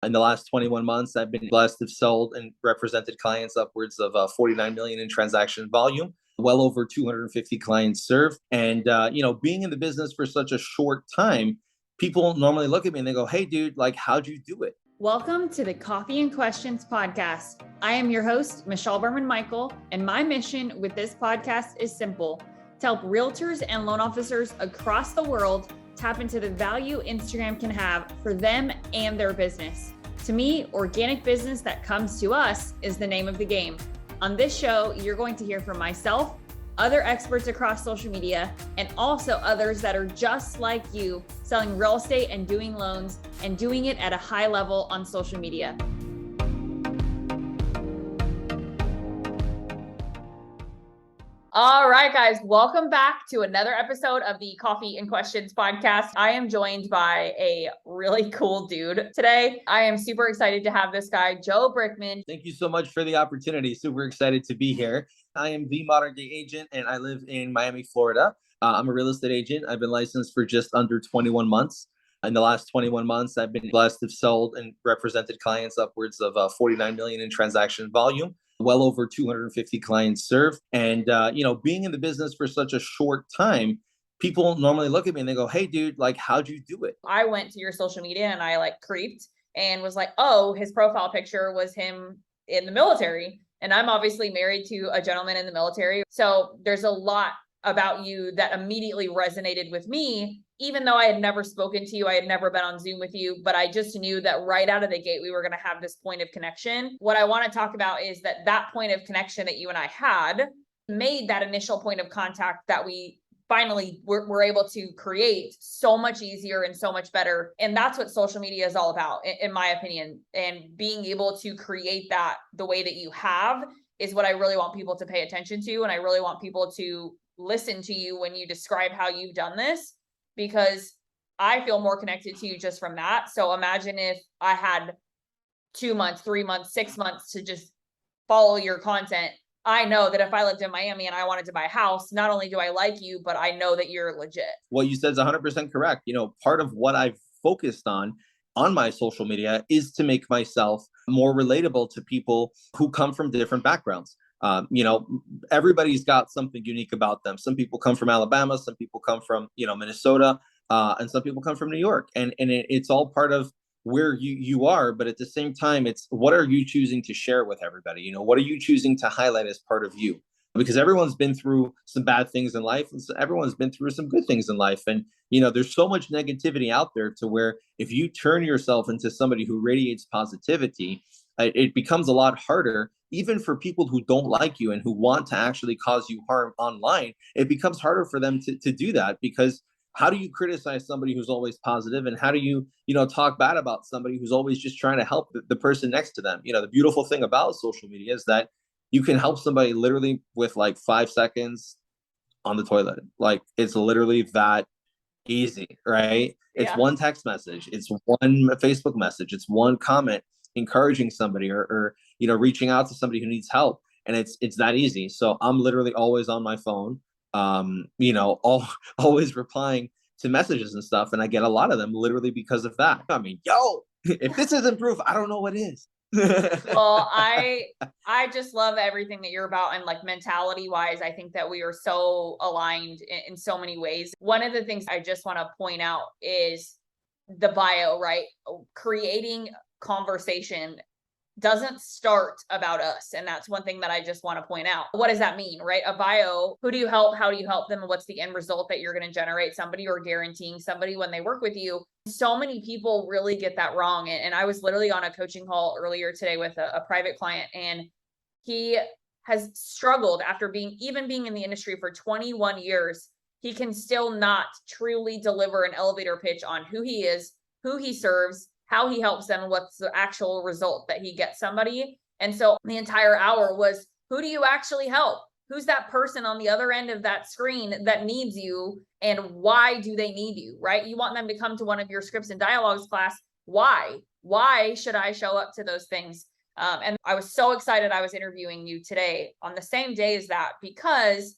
In the last 21 months, I've been blessed to have sold and represented clients upwards of 49 million in transaction volume, well over 250 clients served. And, being in the business for such a short time, people normally look at me and they go, "Hey, dude, like, how'd you do it?" Welcome to the Coffee and Questions podcast. I am your host, Michelle Berman-Michael, and my mission with this podcast is simple: to help realtors and loan officers across the world tap into the value Instagram can have for them and their business. To me, organic business that comes to us is the name of the game. On this show, you're going to hear from myself, other experts across social media, and also others that are just like you, selling real estate and doing loans and doing it at a high level on social media. All right, guys, welcome back to another episode of the Coffee and Questions podcast. I am joined by a really cool dude today. I am super excited to have this guy, Joe Brickman. Thank you so much for the opportunity. Super excited to be here. I am the modern day agent and I live in Miami, Florida. I'm a real estate agent. I've been licensed for just under 21 months. In the last 21 months, I've been blessed to have sold and represented clients upwards of 49 million in transaction volume, well over 250 clients served. And, being in the business for such a short time, people normally look at me and they go, "Hey, dude, like, how'd you do it?" I went to your social media and I creeped and was like, oh, his profile picture was him in the military. And I'm obviously married to a gentleman in the military. So there's a lot about you that immediately resonated with me, even though I had never spoken to you. I had never been on Zoom with you, but I just knew that right out of the gate, we were going to have this point of connection. What I want to talk about is that point of connection that you and I had made that initial point of contact that we finally were able to create so much easier and so much better. And that's what social media is all about, in my opinion. And being able to create that the way that you have is what I really want people to pay attention to. And I really want people to listen to you when you describe how you've done this, because I feel more connected to you just from that. So imagine if I had 2 months, 3 months, 6 months to just follow your content. I know that if I lived in Miami and I wanted to buy a house, not only do I like you, but I know that you're legit. What you said is 100% correct. Part of what I've focused on my social media is to make myself more relatable to people who come from different backgrounds. Everybody's got something unique about them. Some people come from Alabama, some people come from, Minnesota, and some people come from New York. And it's all part of where you are. But at the same time, it's what are you choosing to share with everybody? What are you choosing to highlight as part of you? Because everyone's been through some bad things in life, and so everyone's been through some good things in life. And, there's so much negativity out there to where if you turn yourself into somebody who radiates positivity, it becomes a lot harder, even for people who don't like you and who want to actually cause you harm online. It becomes harder for them to do that, because how do you criticize somebody who's always positive? And how do you, talk bad about somebody who's always just trying to help the person next to them? The beautiful thing about social media is that you can help somebody literally with like 5 seconds on the toilet. Like, it's literally that easy, right? It's one text message. It's one Facebook message. It's one comment encouraging somebody or reaching out to somebody who needs help. And it's that easy. So I'm literally always on my phone, always replying to messages and stuff. And I get a lot of them literally because of that. I mean, if this isn't proof, I don't know what is. Well, I just love everything that you're about, and like mentality wise, I think that we are so aligned in so many ways. One of the things I just want to point out is the bio, right? Creating conversation doesn't start about us. And that's one thing that I just want to point out. What does that mean, right? A bio, who do you help? How do you help them? And what's the end result that you're going to generate somebody or guaranteeing somebody when they work with you? So many people really get that wrong. And I was literally on a coaching call earlier today with a private client, and he has struggled after being in the industry for 21 years. He can still not truly deliver an elevator pitch on who he is, who he serves, how he helps them, and what's the actual result that he gets somebody. And so the entire hour was, who do you actually help? Who's that person on the other end of that screen that needs you, and why do they need you, right? You want them to come to one of your scripts and dialogues class. Why? Why should I show up to those things? And I was so excited I was interviewing you today on the same day as that, because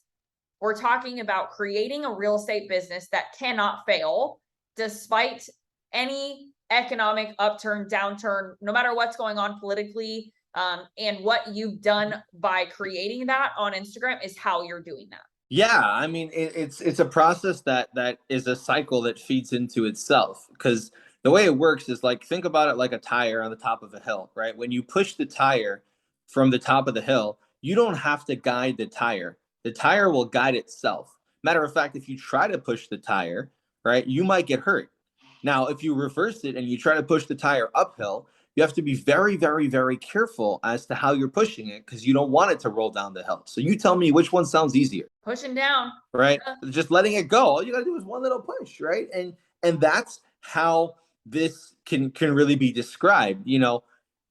we're talking about creating a real estate business that cannot fail despite any economic upturn, downturn, no matter what's going on politically, and what you've done by creating that on Instagram is how you're doing that. Yeah, I mean, it's a process that is a cycle that feeds into itself. Because the way it works is, like, think about it like a tire on the top of a hill, right? When you push the tire from the top of the hill, you don't have to guide the tire. The tire will guide itself. Matter of fact, if you try to push the tire, right, you might get hurt. Now, if you reverse it and you try to push the tire uphill, you have to be very, very, very careful as to how you're pushing it, because you don't want it to roll down the hill. So you tell me which one sounds easier. Pushing down. Right? Just letting it go. All you gotta do is one little push, right? And that's how this can really be described.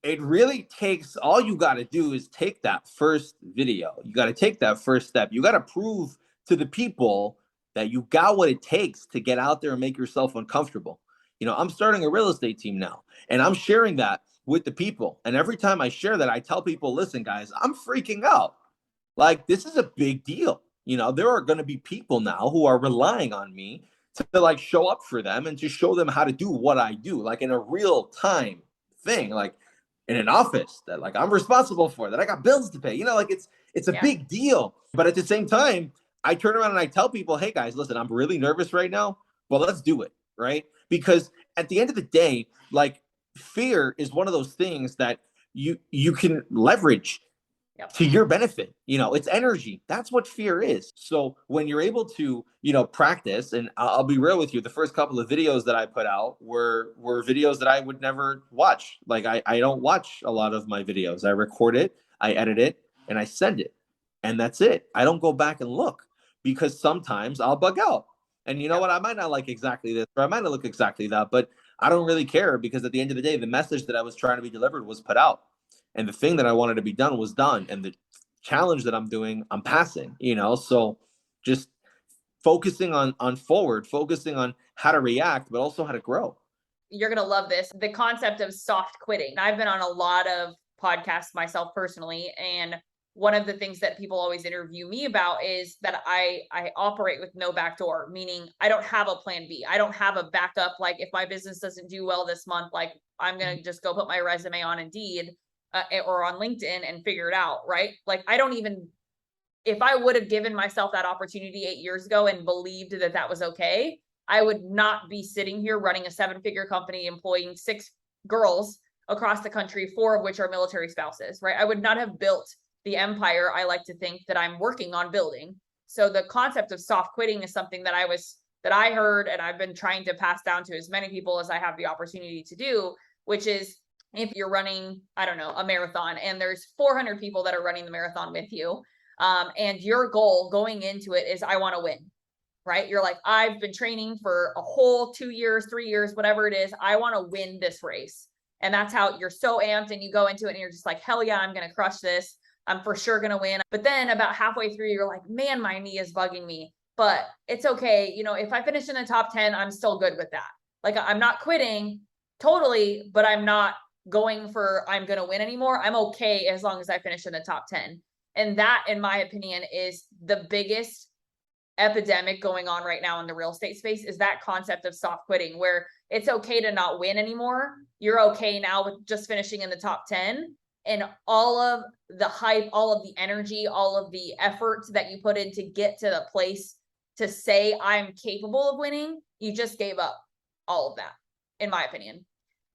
It really takes, all you gotta do is take that first video. You gotta take that first step. You gotta prove to the people that you got what it takes to get out there and make yourself uncomfortable. I'm starting a real estate team now, and I'm sharing that with the people. And every time I share that, I tell people, listen, guys, I'm freaking out. Like, this is a big deal. There are going to be people now who are relying on me to like show up for them and to show them how to do what I do, like in a real time thing, like in an office that like I'm responsible for, that I got bills to pay. Like it's a big deal. But at the same time, I turn around and I tell people, hey guys, listen, I'm really nervous right now, but let's do it, right? Because at the end of the day, like, fear is one of those things that you can leverage to your benefit. It's energy. That's what fear is. So when you're able to, practice, and I'll be real with you, the first couple of videos that I put out were videos that I would never watch. Like, I don't watch a lot of my videos. I record it, I edit it, and I send it. And that's it. I don't go back and look, because sometimes I'll bug out. And you know what? I might not like exactly this, or I might not look exactly that, but I don't really care, because at the end of the day, the message that I was trying to be delivered was put out. And the thing that I wanted to be done was done. And the challenge that I'm doing, I'm passing, So just focusing on forward, focusing on how to react, but also how to grow. You're going to love this. The concept of soft quitting. I've been on a lot of podcasts myself personally. And one of the things that people always interview me about is that I operate with no backdoor, meaning I don't have a plan B. I don't have a backup. Like, if my business doesn't do well this month, like, I'm going to just go put my resume on Indeed or on LinkedIn and figure it out. Right. Like, I don't even, if I would have given myself that opportunity 8 years ago and believed that that was okay, I would not be sitting here running a 7-figure company, employing 6 girls across the country, 4 of which are military spouses, right? I would not have built the empire I like to think that I'm working on building. So the concept of soft quitting is something that I heard, and I've been trying to pass down to as many people as I have the opportunity to do, which is, if you're running, I don't know, a marathon, and there's 400 people that are running the marathon with you, and your goal going into it is, I want to win, right? You're like, I've been training for a whole 2 years, 3 years, whatever it is. I want to win this race. And that's how you're so amped, and you go into it and you're just like, hell yeah, I'm going to crush this. I'm for sure going to win. But then about halfway through, you're like, man, my knee is bugging me, but it's okay. If I finish in the top 10, I'm still good with that. Like, I'm not quitting totally, but I'm not going for, I'm going to win anymore. I'm okay as long as I finish in the top 10. And that, in my opinion, is the biggest epidemic going on right now in the real estate space, is that concept of soft quitting, where it's okay to not win anymore. You're okay now with just finishing in the top 10, and all of the hype, all of the energy, all of the efforts that you put in to get to the place to say I'm capable of winning, you just gave up all of that, in my opinion.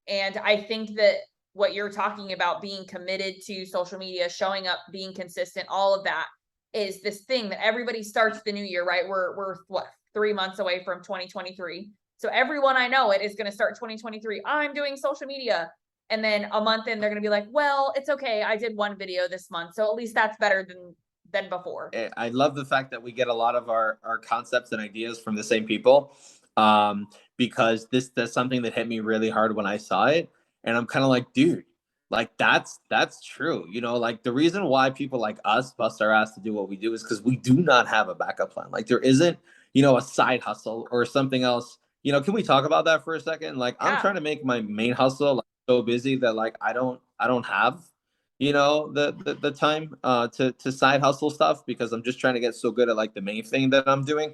And I think that what you're talking about, being committed to social media, showing up, being consistent, all of that is this thing that everybody starts the new year, right? We're what, 3 months away from 2023. So everyone I know it is going to start 2023. I'm doing social media. And then a month in, they're going to be like, well, it's okay, I did 1 video this month, so at least that's better than before. I love the fact that we get a lot of our concepts and ideas from the same people, because that's something that hit me really hard when I saw it. And I'm kind of like, dude, like, that's true. Like, the reason why people like us bust our ass to do what we do is because we do not have a backup plan. Like, there isn't, a side hustle or something else. Can we talk about that for a second? Like, I'm trying to make my main hustle, like, so busy that, like, I don't have, the time to side hustle stuff, because I'm just trying to get so good at, like, the main thing that I'm doing.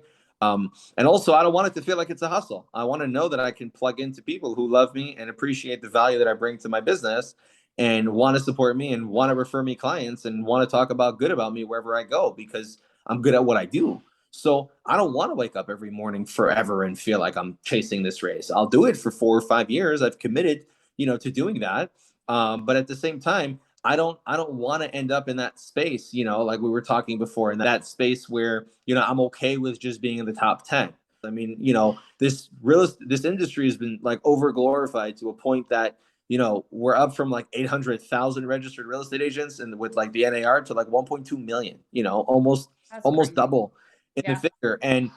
And also, I don't want it to feel like it's a hustle. I want to know that I can plug into people who love me and appreciate the value that I bring to my business and want to support me and want to refer me clients and want to talk about good about me wherever I go because I'm good at what I do. So I don't want to wake up every morning forever and feel like I'm chasing this race. I'll do it for 4 or 5 years. I've committed, to doing that. But at the same time, I don't want to end up in that space, like we were talking before, in that space where, I'm okay with just being in the top 10. I mean, this industry has been like over glorified to a point that, we're up from like 800,000 registered real estate agents and with like the NAR to like 1.2 million, almost That's almost crazy. double in the Yeah. figure. And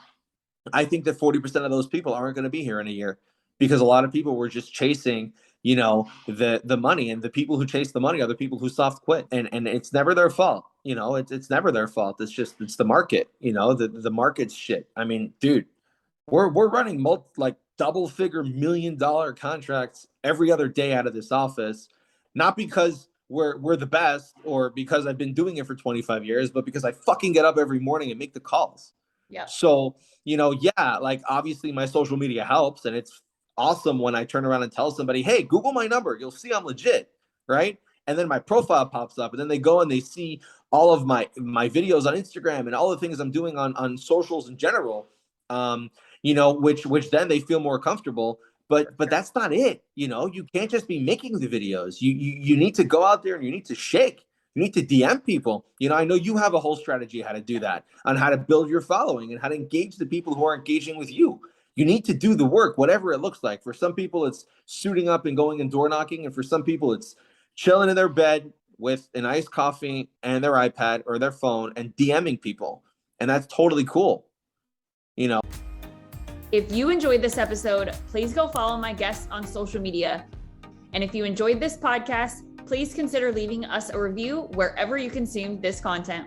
I think that 40% of those people aren't going to be here in a year because a lot of people were just chasing, the money, and the people who chase the money are the people who soft quit, and it's never their fault. It's never their fault. It's the market. The market's shit. I mean, dude, we're running like double figure $1 million contracts every other day out of this office, not because we're the best or because I've been doing it for 25 years, but because I fucking get up every morning and make the calls. Yeah. So, yeah, like obviously my social media helps, and it's awesome when I turn around and tell somebody, hey, Google my number, you'll see I'm legit, right? And then my profile pops up, and then they go and they see all of my videos on Instagram and all the things I'm doing on socials in general. Which then they feel more comfortable. But that's not it. You can't just be making the videos. You need to go out there and you need to shake. You need to DM people. I know you have a whole strategy how to do that, on how to build your following and how to engage the people who are engaging with you. You need to do the work, whatever it looks like. For some people, it's suiting up and going and door knocking. And for some people, it's chilling in their bed with an iced coffee and their iPad or their phone and DMing people. And that's totally cool. If you enjoyed this episode, please go follow my guests on social media. And if you enjoyed this podcast, please consider leaving us a review wherever you consume this content.